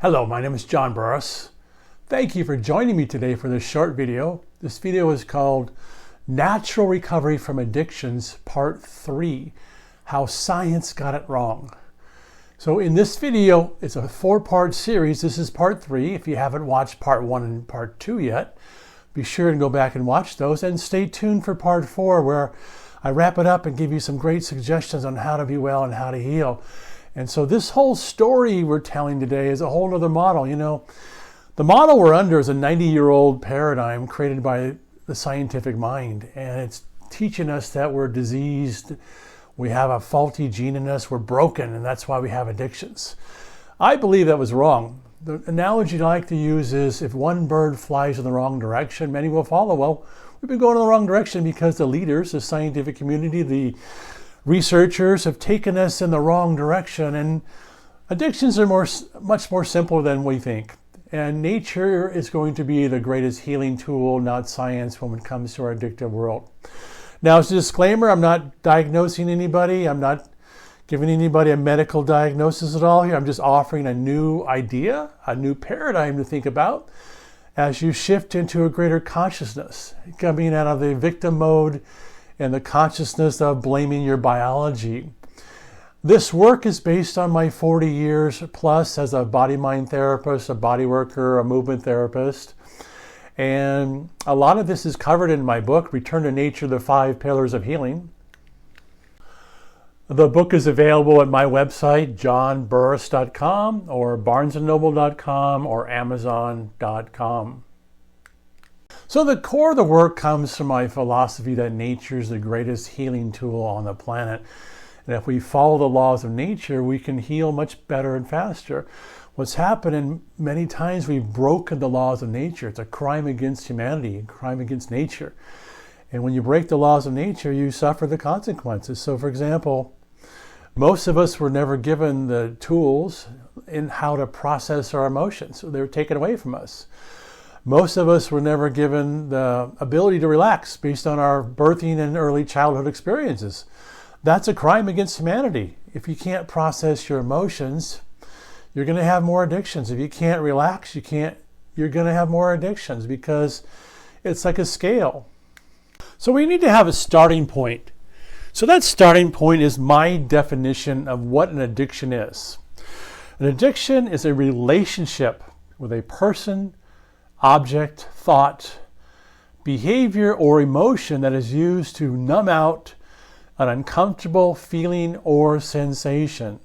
Hello, my name is John Burris. Thank you for joining me today for this short video. This video is called Natural Recovery from Addictions, Part 3, How Science Got It Wrong. So in this video, it's a 4-part series. This is Part 3. If you haven't watched Part 1 and Part 2 yet, be sure to go back and watch those, and stay tuned for Part 4, where I wrap it up and give you some great suggestions on how to be well and how to heal. And so this whole story we're telling today is a whole other model. You know, the model we're under is a 90-year-old paradigm created by the scientific mind. And it's teaching us that we're diseased, we have a faulty gene in us, we're broken, and that's why we have addictions. I believe that was wrong. The analogy I like to use is if one bird flies in the wrong direction, many will follow. Well, we've been going in the wrong direction because the leaders, the scientific community, the researchers have taken us in the wrong direction, and addictions are much more simple than we think. And nature is going to be the greatest healing tool, not science, when it comes to our addictive world. Now, as a disclaimer, I'm not diagnosing anybody. I'm not giving anybody a medical diagnosis at all here. I'm just offering a new idea, a new paradigm to think about as you shift into a greater consciousness, coming out of the victim mode and the consciousness of blaming your biology. This work is based on my 40 years plus as a body-mind therapist, a body worker, a movement therapist. And a lot of this is covered in my book, Return to Nature, The 5 Pillars of Healing. The book is available at my website, johnburris.com, or barnesandnoble.com, or amazon.com. So the core of the work comes from my philosophy that nature is the greatest healing tool on the planet. And if we follow the laws of nature, we can heal much better and faster. What's happened, and many times we've broken the laws of nature. It's a crime against humanity, a crime against nature. And when you break the laws of nature, you suffer the consequences. So for example, most of us were never given the tools in how to process our emotions. So they were taken away from us. Most of us were never given the ability to relax based on our birthing and early childhood experiences. That's a crime against humanity. If you can't process your emotions, you're going to have more addictions. If you can't relax, you're going to have more addictions, because it's like a scale. So we need to have a starting point. So that starting point is my definition of what an addiction is. An addiction is a relationship with a person, object, thought, behavior, or emotion that is used to numb out an uncomfortable feeling or sensation.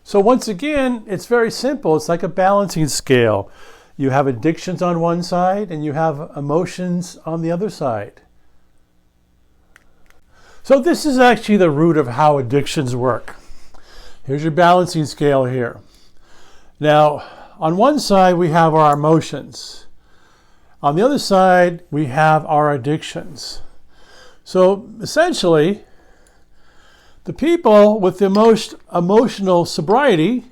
So once again, it's very simple. It's like a balancing scale. You have addictions on one side and you have emotions on the other side. So this is actually the root of how addictions work. Here's your balancing scale here. Now, on one side, we have our emotions. On the other side, we have our addictions. So essentially, the people with the most emotional sobriety,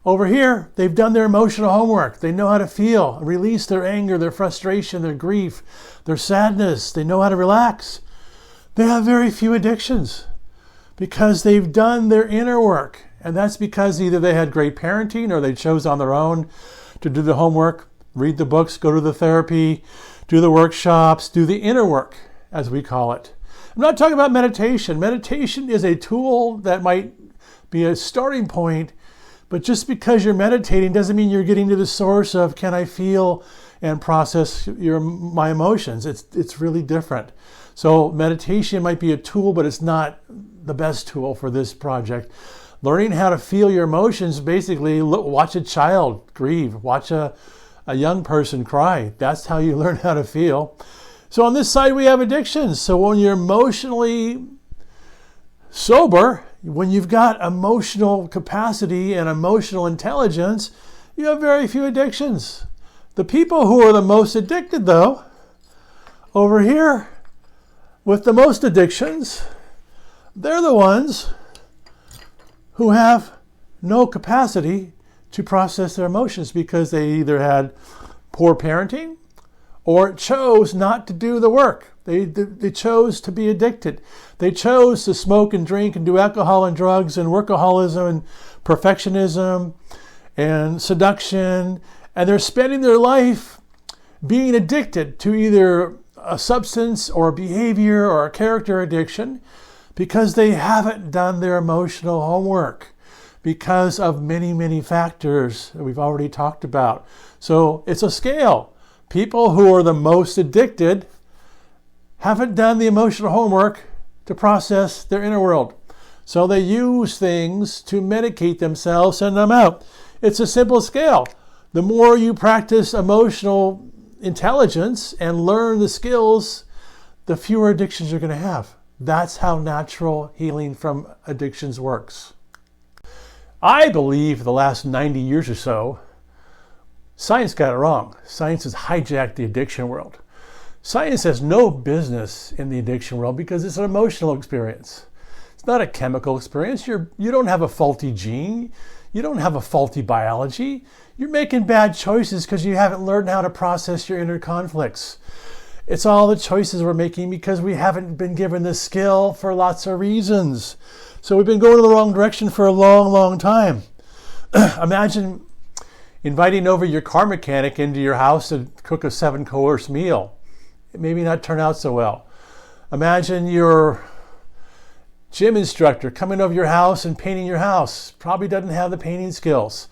over here, they've done their emotional homework. They know how to feel, release their anger, their frustration, their grief, their sadness. They know how to relax. They have very few addictions because they've done their inner work. And that's because either they had great parenting or they chose on their own to do the homework, read the books, go to the therapy, do the workshops, do the inner work, as we call it. I'm not talking about meditation. Meditation is a tool that might be a starting point, but just because you're meditating doesn't mean you're getting to the source of, can I feel and process my emotions? It's really different. So meditation might be a tool, but it's not the best tool for this project. Learning how to feel your emotions, basically, watch a child grieve, watch a young person cry. That's how you learn how to feel. So on this side, we have addictions. So when you're emotionally sober, when you've got emotional capacity and emotional intelligence, you have very few addictions. The people who are the most addicted, though, over here with the most addictions, they're the ones who have no capacity to process their emotions because they either had poor parenting or chose not to do the work. They chose to be addicted. They chose to smoke and drink and do alcohol and drugs and workaholism and perfectionism and seduction. And they're spending their life being addicted to either a substance or a behavior or a character addiction because they haven't done their emotional homework because of many, many factors that we've already talked about. So it's a scale. People who are the most addicted haven't done the emotional homework to process their inner world. So they use things to medicate themselves, send them out. It's a simple scale. The more you practice emotional intelligence and learn the skills, the fewer addictions you're going to have. That's how natural healing from addictions works. I believe the last 90 years or so, science got it wrong. Science has hijacked the addiction world. Science has no business in the addiction world because it's an emotional experience. It's not a chemical experience. You don't have a faulty gene. You don't have a faulty biology. You're making bad choices because you haven't learned how to process your inner conflicts. It's all the choices we're making because we haven't been given the skill for lots of reasons. So we've been going in the wrong direction for a long, long time. Imagine inviting over your car mechanic into your house to cook a 7-course meal. It maybe not turn out so well. Imagine your gym instructor coming over your house and painting your house. Probably doesn't have the painting skills.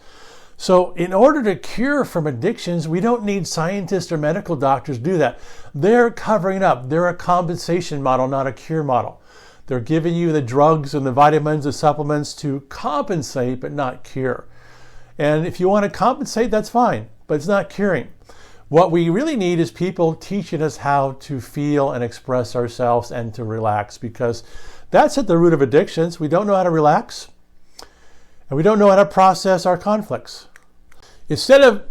So in order to cure from addictions, we don't need scientists or medical doctors to do that. They're covering up. They're a compensation model, not a cure model. They're giving you the drugs and the vitamins and supplements to compensate, but not cure. And if you want to compensate, that's fine, but it's not curing. What we really need is people teaching us how to feel and express ourselves and to relax, because that's at the root of addictions. We don't know how to relax, and we don't know how to process our conflicts. Instead of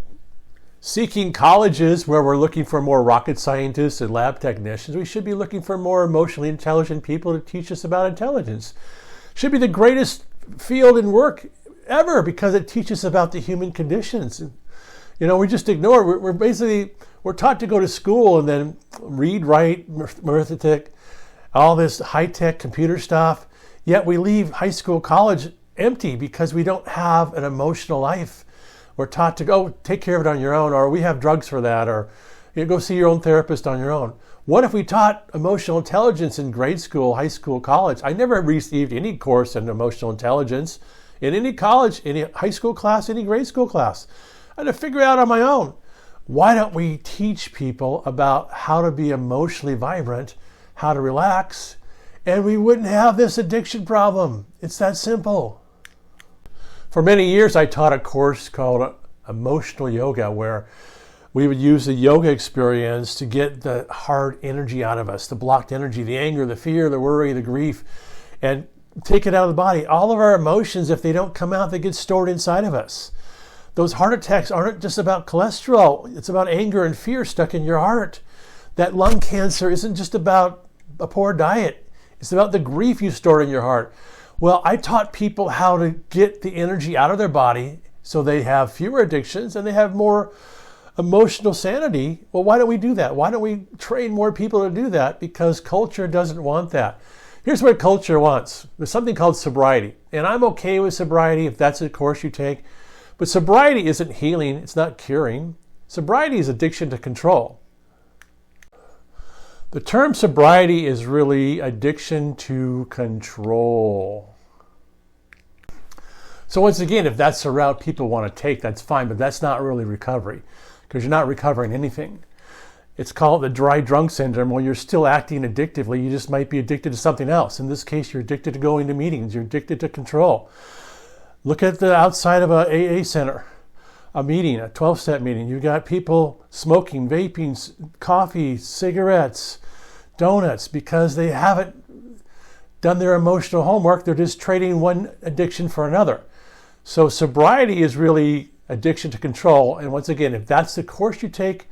seeking colleges where we're looking for more rocket scientists and lab technicians, we should be looking for more emotionally intelligent people to teach us about intelligence. It should be the greatest field in work ever because it teaches about the human conditions. You know, we just ignore it. We're taught to go to school and then read, write, arithmetic, all this high-tech computer stuff, yet we leave high school, college empty because we don't have an emotional life. We're taught to go take care of it on your own, or we have drugs for that, or you go see your own therapist on your own. What if we taught emotional intelligence in grade school, high school, college? I never received any course in emotional intelligence in any college, any high school class, any grade school class. I had to figure it out on my own. Why don't we teach people about how to be emotionally vibrant, how to relax, and we wouldn't have this addiction problem. It's that simple. For many years, I taught a course called Emotional Yoga, where we would use the yoga experience to get the hard energy out of us, the blocked energy, the anger, the fear, the worry, the grief, and take it out of the body. All of our emotions, if they don't come out, they get stored inside of us. Those heart attacks aren't just about cholesterol. It's about anger and fear stuck in your heart. That lung cancer isn't just about a poor diet. It's about the grief you store in your heart. Well, I taught people how to get the energy out of their body so they have fewer addictions and they have more emotional sanity. Well, why don't we do that? Why don't we train more people to do that? Because culture doesn't want that. Here's what culture wants. There's something called sobriety. And I'm okay with sobriety if that's a course you take. But sobriety isn't healing. It's not curing. Sobriety is addiction to control. The term sobriety is really addiction to control. So once again, if that's the route people want to take, that's fine, but that's not really recovery because you're not recovering anything. It's called the dry drunk syndrome. Well, you're still acting addictively. You just might be addicted to something else. In this case, you're addicted to going to meetings. You're addicted to control. Look at the outside of a AA center, a meeting, a 12-step meeting. You've got people smoking, vaping, coffee, cigarettes, donuts, because they haven't done their emotional homework. They're just trading one addiction for another. So sobriety is really addiction to control. And once again, if that's the course you take,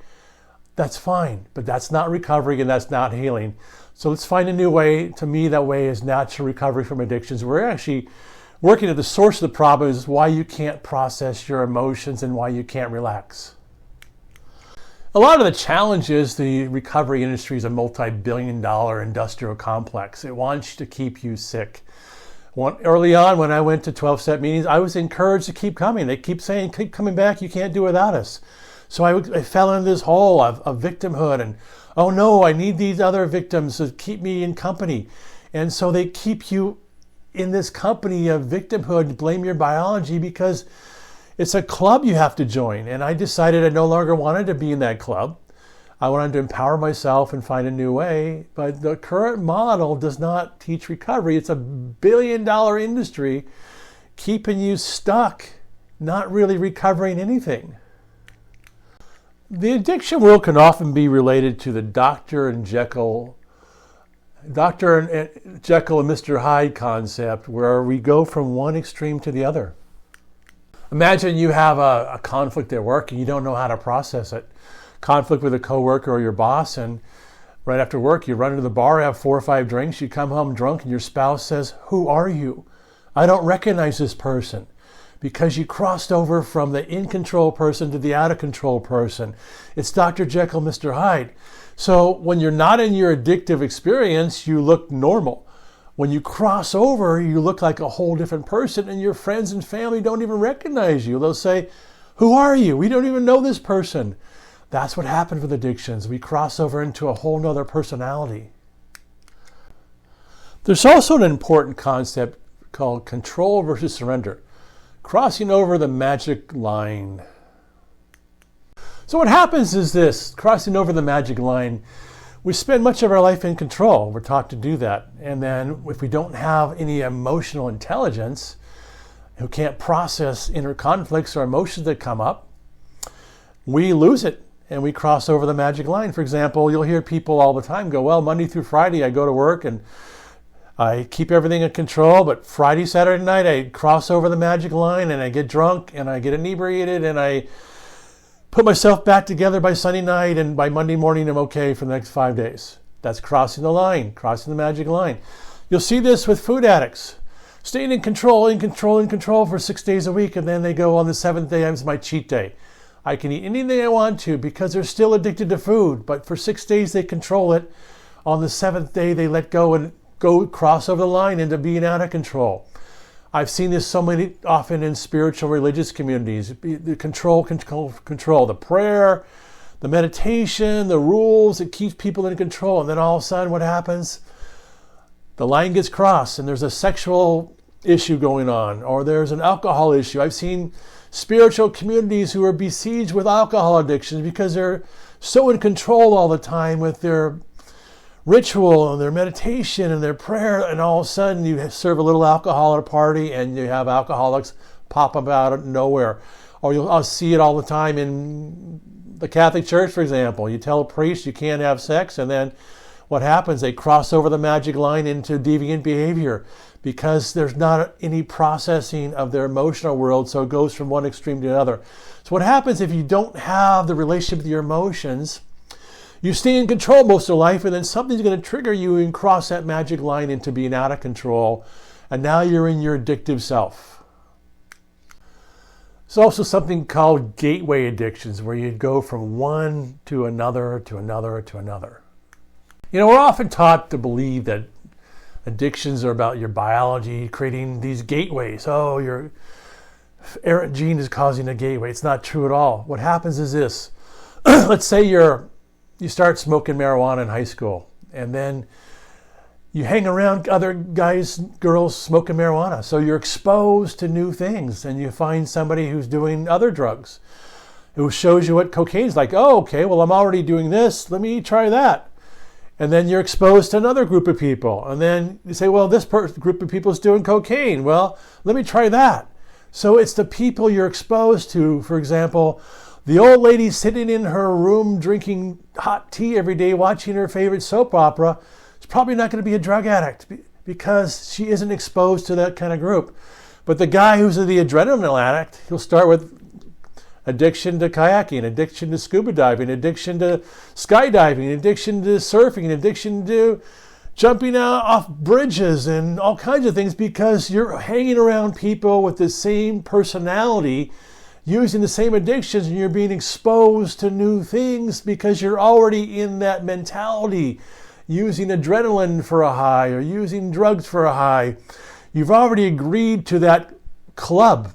that's fine. But that's not recovery and that's not healing. So let's find a new way. To me, that way is natural recovery from addictions. We're actually working at the source of the problem is why you can't process your emotions and why you can't relax. A lot of the challenge is the recovery industry is a multi-billion-dollar industrial complex. It wants to keep you sick. Early on, when I went to 12-step meetings, I was encouraged to keep coming. They keep saying, keep coming back, you can't do without us. So I fell into this hole of victimhood and, oh no, I need these other victims to keep me in company. And so they keep you in this company of victimhood, blame your biology, because it's a club you have to join. And I decided I no longer wanted to be in that club. I wanted to empower myself and find a new way. But the current model does not teach recovery. It's a billion-dollar industry keeping you stuck, not really recovering anything. The addiction world can often be related to the Dr. Jekyll and Mr. Hyde concept, where we go from one extreme to the other. Imagine you have a conflict at work and you don't know how to process it. Conflict with a coworker or your boss, and right after work you run into the bar, have 4 or 5 drinks, you come home drunk, and your spouse says, "Who are you? I don't recognize this person." Because you crossed over from the in-control person to the out-of-control person. It's Dr. Jekyll, Mr. Hyde. So when you're not in your addictive experience, you look normal. When you cross over, you look like a whole different person, and your friends and family don't even recognize you. They'll say, "Who are you? We don't even know this person." That's what happened with addictions. We cross over into a whole nother personality. There's also an important concept called control versus surrender. Crossing over the magic line. So what happens is this, crossing over the magic line, we spend much of our life in control. We're taught to do that. And then if we don't have any emotional intelligence, who can't process inner conflicts or emotions that come up, we lose it and we cross over the magic line. For example, you'll hear people all the time go, well, Monday through Friday I go to work and I keep everything in control, but Friday, Saturday night I cross over the magic line and I get drunk and I get inebriated and I put myself back together by Sunday night, and by Monday morning I'm okay for the next 5 days. That's crossing the line, crossing the magic line. You'll see this with food addicts. Staying in control for 6 days a week, and then they go on the 7th day, it's my cheat day. I can eat anything I want to because they're still addicted to food, but for 6 days they control it. On the 7th day they let go and go cross over the line into being out of control. I've seen this so many often in spiritual religious communities. The control, the prayer, the meditation, the rules, it keeps people in control. And then all of a sudden what happens? The line gets crossed and there's a sexual issue going on, or there's an alcohol issue. I've seen spiritual communities who are besieged with alcohol addictions because they're so in control all the time with their ritual and their meditation and their prayer, and all of a sudden you serve a little alcohol at a party and you have alcoholics pop up out of nowhere. Or I'll see it all the time in the Catholic Church, for example. You tell a priest you can't have sex, and then what happens? They cross over the magic line into deviant behavior because there's not any processing of their emotional world, so it goes from one extreme to another. So what happens if you don't have the relationship with your emotions? You stay in control most of your life, and then something's going to trigger you and cross that magic line into being out of control, and now you're in your addictive self. There's also something called gateway addictions, where you go from one to another, to another, to another. You know, we're often taught to believe that addictions are about your biology creating these gateways. Oh, your errant gene is causing a gateway. It's not true at all. What happens is this. Let's say you start smoking marijuana in high school, and then you hang around other guys, girls smoking marijuana. So you're exposed to new things, and you find somebody who's doing other drugs, who shows you what cocaine's like. Oh, okay, well, I'm already doing this. Let me try that. And then you're exposed to another group of people. And then you say, well, this group of people is doing cocaine. Well, let me try that. So it's the people you're exposed to. For example, the old lady sitting in her room drinking hot tea every day, watching her favorite soap opera, is probably not going to be a drug addict because she isn't exposed to that kind of group. But the guy who's the adrenaline addict, he'll start with addiction to kayaking, addiction to scuba diving, addiction to skydiving, addiction to surfing, addiction to jumping out off bridges and all kinds of things, because you're hanging around people with the same personality using the same addictions and you're being exposed to new things because you're already in that mentality, using adrenaline for a high or using drugs for a high. You've already agreed to that club.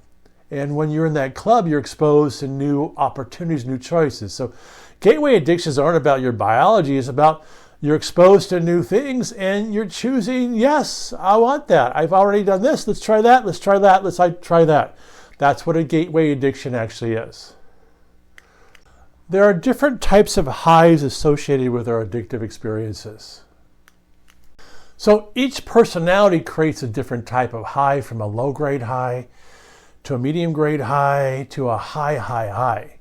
And when you're in that club, you're exposed to new opportunities, new choices. So gateway addictions aren't about your biology. It's about you're exposed to new things and you're choosing, yes, I want that. I've already done this. Let's try that. Let's try that. Let's try that. That's what a gateway addiction actually is. There are different types of highs associated with our addictive experiences. So each personality creates a different type of high, from a low-grade high to a medium-grade high to a high.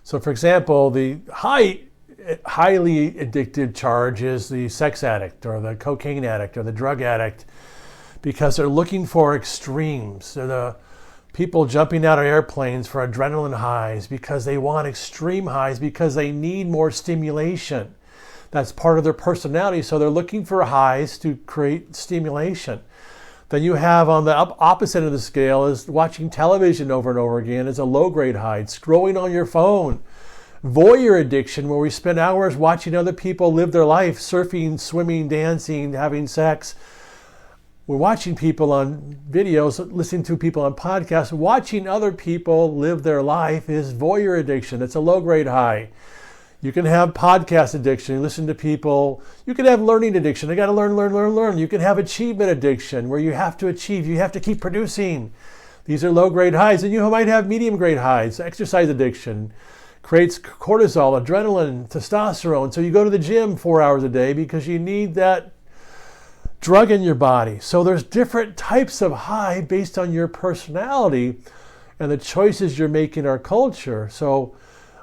So for example, the highly addicted charge is the sex addict or the cocaine addict or the drug addict, because they're looking for extremes. They're the people jumping out of airplanes for adrenaline highs because they want extreme highs, because they need more stimulation. That's part of their personality. So they're looking for highs to create stimulation. Then you have on the opposite of the scale is watching television over and over again as a low-grade high, scrolling on your phone. Voyeur addiction, where we spend hours watching other people live their life, surfing, swimming, dancing, having sex. We're watching people on videos, listening to people on podcasts. Watching other people live their life is voyeur addiction. It's a low-grade high. You can have podcast addiction. You listen to people. You can have learning addiction. I got to learn. You can have achievement addiction, where you have to achieve. You have to keep producing. These are low-grade highs. And you might have medium-grade highs. Exercise addiction creates cortisol, adrenaline, testosterone. So you go to the gym 4 hours a day because you need that drug in your body. So there's different types of high based on your personality and the choices you're making in our culture. So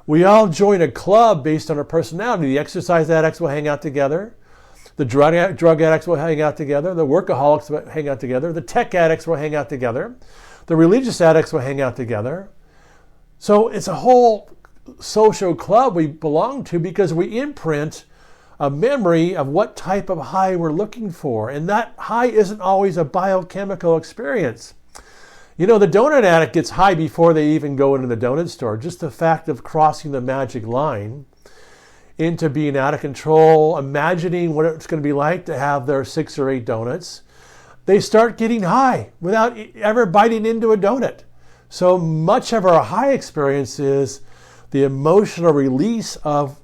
we all join a club based on our personality. The exercise addicts will hang out together. The drug addicts will hang out together. The workaholics will hang out together. The tech addicts will hang out together. The religious addicts will hang out together. So it's a whole social club we belong to because we imprint a memory of what type of high we're looking for. And that high isn't always a biochemical experience. You know, the donut addict gets high before they even go into the donut store. Just the fact of crossing the magic line into being out of control, imagining what it's going to be like to have their 6 or 8 donuts, they start getting high without ever biting into a donut. So much of our high experience is the emotional release of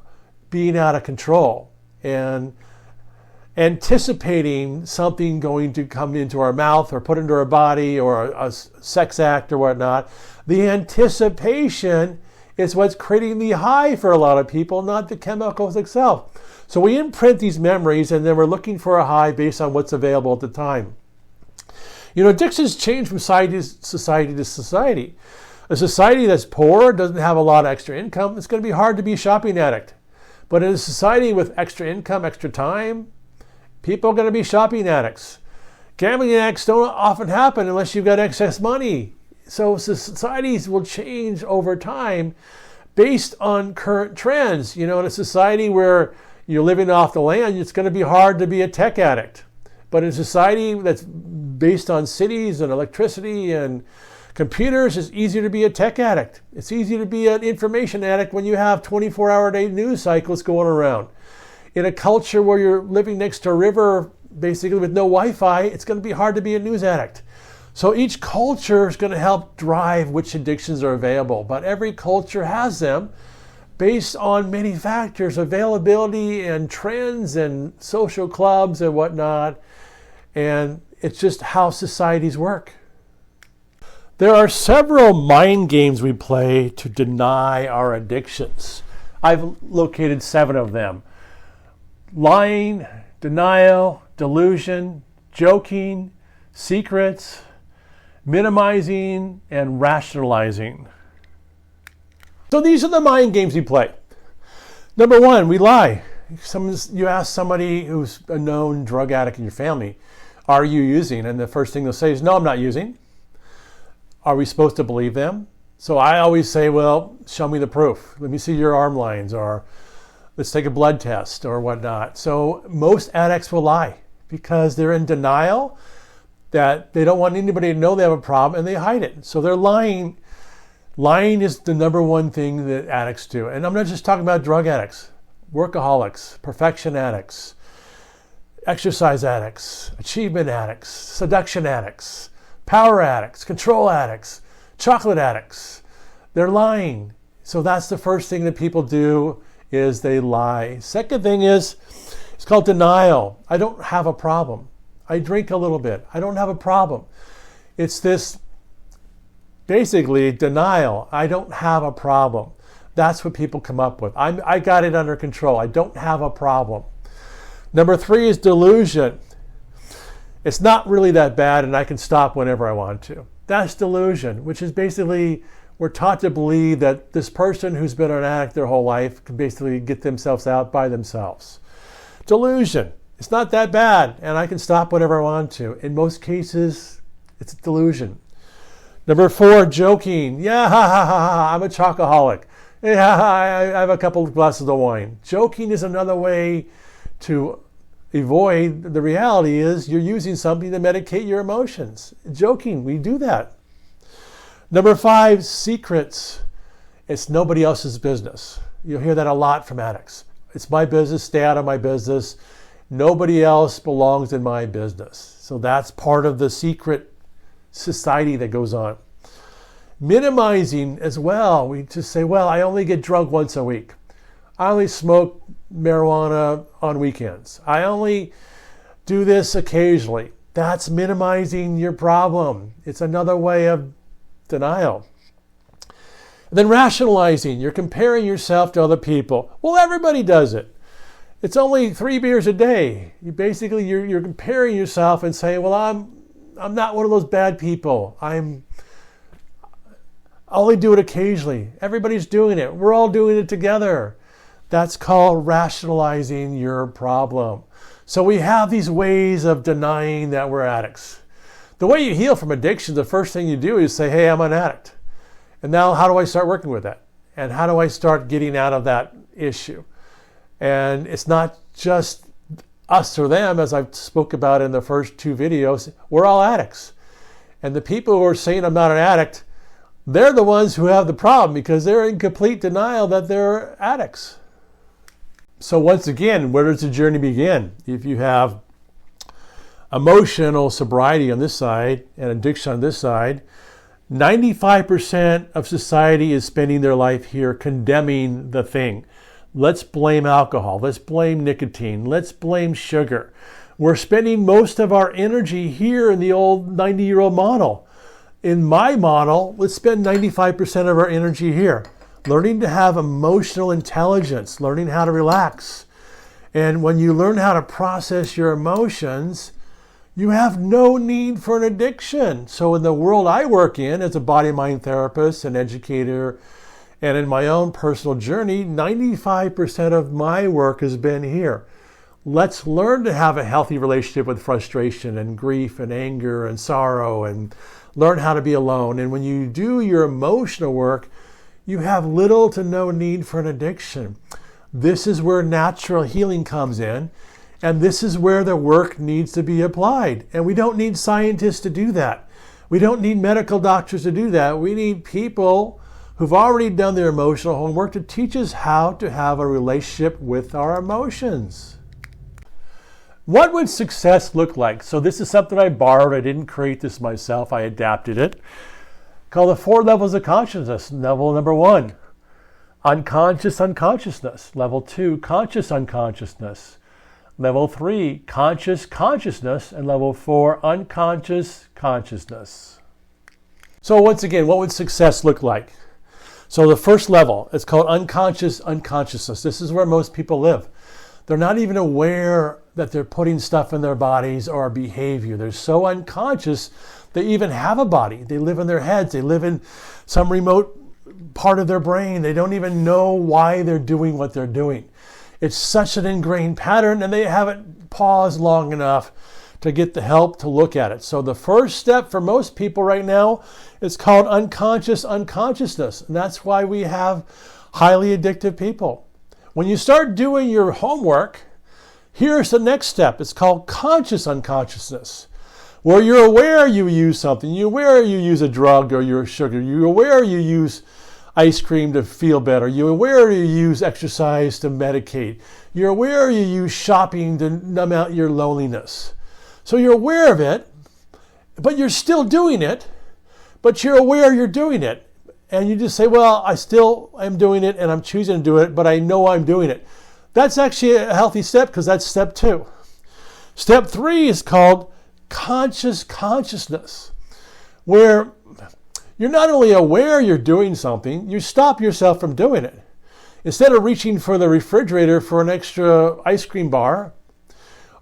being out of control and anticipating something going to come into our mouth or put into our body, or a sex act or whatnot. The anticipation is what's creating the high for a lot of people, not the chemicals itself. So we imprint these memories and then we're looking for a high based on what's available at the time. You know, addictions change from society to society. A society that's poor, doesn't have a lot of extra income, it's going to be hard to be a shopping addict. But in a society with extra income, extra time, people are going to be shopping addicts. Gambling addicts don't often happen unless you've got excess money. So societies will change over time based on current trends. You know, in a society where you're living off the land, it's going to be hard to be a tech addict. But in a society that's based on cities and electricity and computers, it's easier to be a tech addict. It's easier to be an information addict when you have 24-hour-a-day news cycles going around. In a culture where you're living next to a river, basically with no Wi-Fi, it's going to be hard to be a news addict. So each culture is going to help drive which addictions are available, but every culture has them based on many factors, availability and trends and social clubs and whatnot, and it's just how societies work. There are several mind games we play to deny our addictions. I've located 7 of them. Lying, denial, delusion, joking, secrets, minimizing, and rationalizing. So these are the mind games we play. Number 1, we lie. You ask somebody who's a known drug addict in your family, are you using? And the first thing they'll say is, no, I'm not using. Are we supposed to believe them? So I always say, well, show me the proof. Let me see your arm lines, or let's take a blood test or whatnot. So most addicts will lie because they're in denial that they don't want anybody to know they have a problem and they hide it. So they're lying Lying is the number one thing that addicts do. And I'm not just talking about drug addicts, workaholics, perfection addicts, exercise addicts, achievement addicts, seduction addicts, power addicts, control addicts, chocolate addicts. They're lying. So that's the first thing that people do, is they lie. Second thing is, it's called denial. I don't have a problem. I drink a little bit. I don't have a problem. It's this basically denial. I don't have a problem. That's what people come up with. I got it under control. I don't have a problem. Number 3 is delusion. It's not really that bad and I can stop whenever I want to. That's delusion, which is basically, we're taught to believe that this person who's been an addict their whole life can basically get themselves out by themselves. Delusion. It's not that bad and I can stop whenever I want to. In most cases, it's a delusion. Number 4, joking. Yeah, ha, ha, ha, ha, I'm a chocoholic. Yeah, I have a couple of glasses of wine. Joking is another way to avoid the reality is you're using something to medicate your emotions. Joking, we do that. Number 5, secrets. It's nobody else's business. You'll hear that a lot from addicts. It's my business, stay out of my business. Nobody else belongs in my business. So that's part of the secret society that goes on. Minimizing as well. We just say, well, I only get drunk once a week. I only smoke marijuana on weekends. I only do this occasionally. That's minimizing your problem. It's another way of denial. And then rationalizing. You're comparing yourself to other people. Well, everybody does it. It's only 3 beers a day. You're comparing yourself and saying, well, I'm not one of those bad people. I only do it occasionally. Everybody's doing it. We're all doing it together. That's called rationalizing your problem. So we have these ways of denying that we're addicts. The way you heal from addiction, the first thing you do is say, hey, I'm an addict. And now how do I start working with that? And how do I start getting out of that issue? And it's not just us or them, as I spoke about in the first 2 videos. We're all addicts. And the people who are saying I'm not an addict, they're the ones who have the problem because they're in complete denial that they're addicts. So once again, where does the journey begin? If you have emotional sobriety on this side and addiction on this side, 95% of society is spending their life here condemning the thing. Let's blame alcohol. Let's blame nicotine. Let's blame sugar. We're spending most of our energy here in the old 90-year-old model. In my model, let's spend 95% of our energy here. Learning to have emotional intelligence, learning how to relax. And when you learn how to process your emotions, you have no need for an addiction. So in the world I work in as a body-mind therapist and educator, and in my own personal journey, 95% of my work has been here. Let's learn to have a healthy relationship with frustration and grief and anger and sorrow, and learn how to be alone. And when you do your emotional work, you have little to no need for an addiction. This is where natural healing comes in, and this is where the work needs to be applied. And we don't need scientists to do that. We don't need medical doctors to do that. We need people who've already done their emotional homework to teach us how to have a relationship with our emotions. What would success look like? So this is something I borrowed. I didn't create this myself. I adapted it. Called the 4 levels of consciousness. Level number 1, unconscious unconsciousness. Level 2, conscious unconsciousness. Level 3, conscious consciousness. And level 4, unconscious consciousness. So once again, what would success look like? So the first level, it's called unconscious unconsciousness. This is where most people live. They're not even aware that they're putting stuff in their bodies or behavior. They're so unconscious they even have a body. They live in their heads. They live in some remote part of their brain. They don't even know why they're doing what they're doing. It's such an ingrained pattern, and they haven't paused long enough to get the help to look at it. So the first step for most people right now is called unconscious unconsciousness. And that's why we have highly addictive people. When you start doing your homework, here's the next step. It's called conscious unconsciousness. where you're aware you use something, you're aware you use a drug or your sugar, you're aware you use ice cream to feel better, you're aware you use exercise to medicate, you're aware you use shopping to numb out your loneliness. So you're aware of it, but you're still doing it, but you're aware you're doing it. And you just say, well, I still am doing it and I'm choosing to do it, but I know I'm doing it. That's actually a healthy step because that's step 2. Step 3 is called conscious consciousness, where you're not only aware you're doing something, you stop yourself from doing it. Instead of reaching for the refrigerator for an extra ice cream bar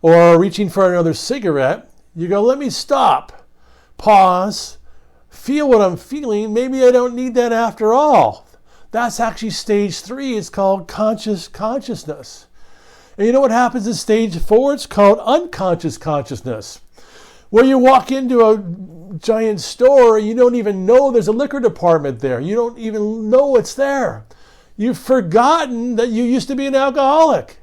or reaching for another cigarette, you go, let me stop, pause, feel what I'm feeling. Maybe I don't need that after all. That's actually stage 3. It's called conscious consciousness. And you know what happens in stage 4? It's called unconscious consciousness, where you walk into a giant store and you don't even know there's a liquor department there. You don't even know it's there. You've forgotten that you used to be an alcoholic.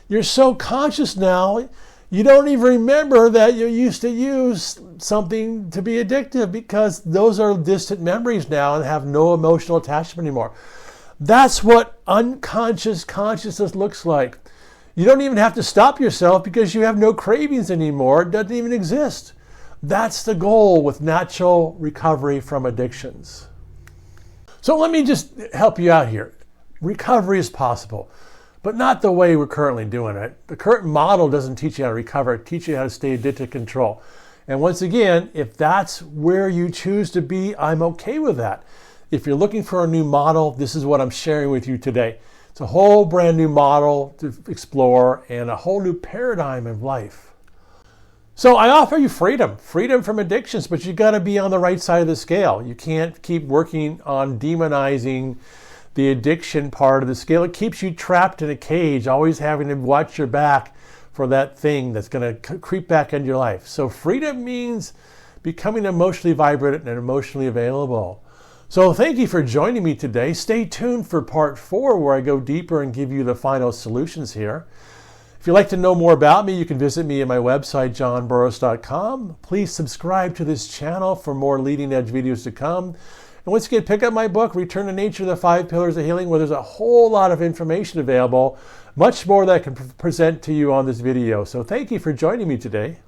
You're so conscious now, you don't even remember that you used to use something to be addictive because those are distant memories now and have no emotional attachment anymore. That's what unconscious consciousness looks like. You don't even have to stop yourself because you have no cravings anymore. It doesn't even exist. That's the goal with natural recovery from addictions. So let me just help you out here. Recovery is possible, but not the way we're currently doing it. The current model doesn't teach you how to recover. It teaches you how to stay addicted to control. And once again, if that's where you choose to be, I'm okay with that. If you're looking for a new model, this is what I'm sharing with you today. It's a whole brand new model to explore and a whole new paradigm of life. So I offer you freedom from addictions, but you got to be on the right side of the scale. You can't keep working on demonizing the addiction part of the scale. It keeps you trapped in a cage, always having to watch your back for that thing that's going to creep back into your life. So freedom means becoming emotionally vibrant and emotionally available. So thank you for joining me today. Stay tuned for part 4 where I go deeper and give you the final solutions here. If you'd like to know more about me, you can visit me at my website, johnburros.com. Please subscribe to this channel for more leading edge videos to come. And once again, pick up my book, Return to Nature, The 5 Pillars of Healing, where there's a whole lot of information available, much more that I can present to you on this video. So thank you for joining me today.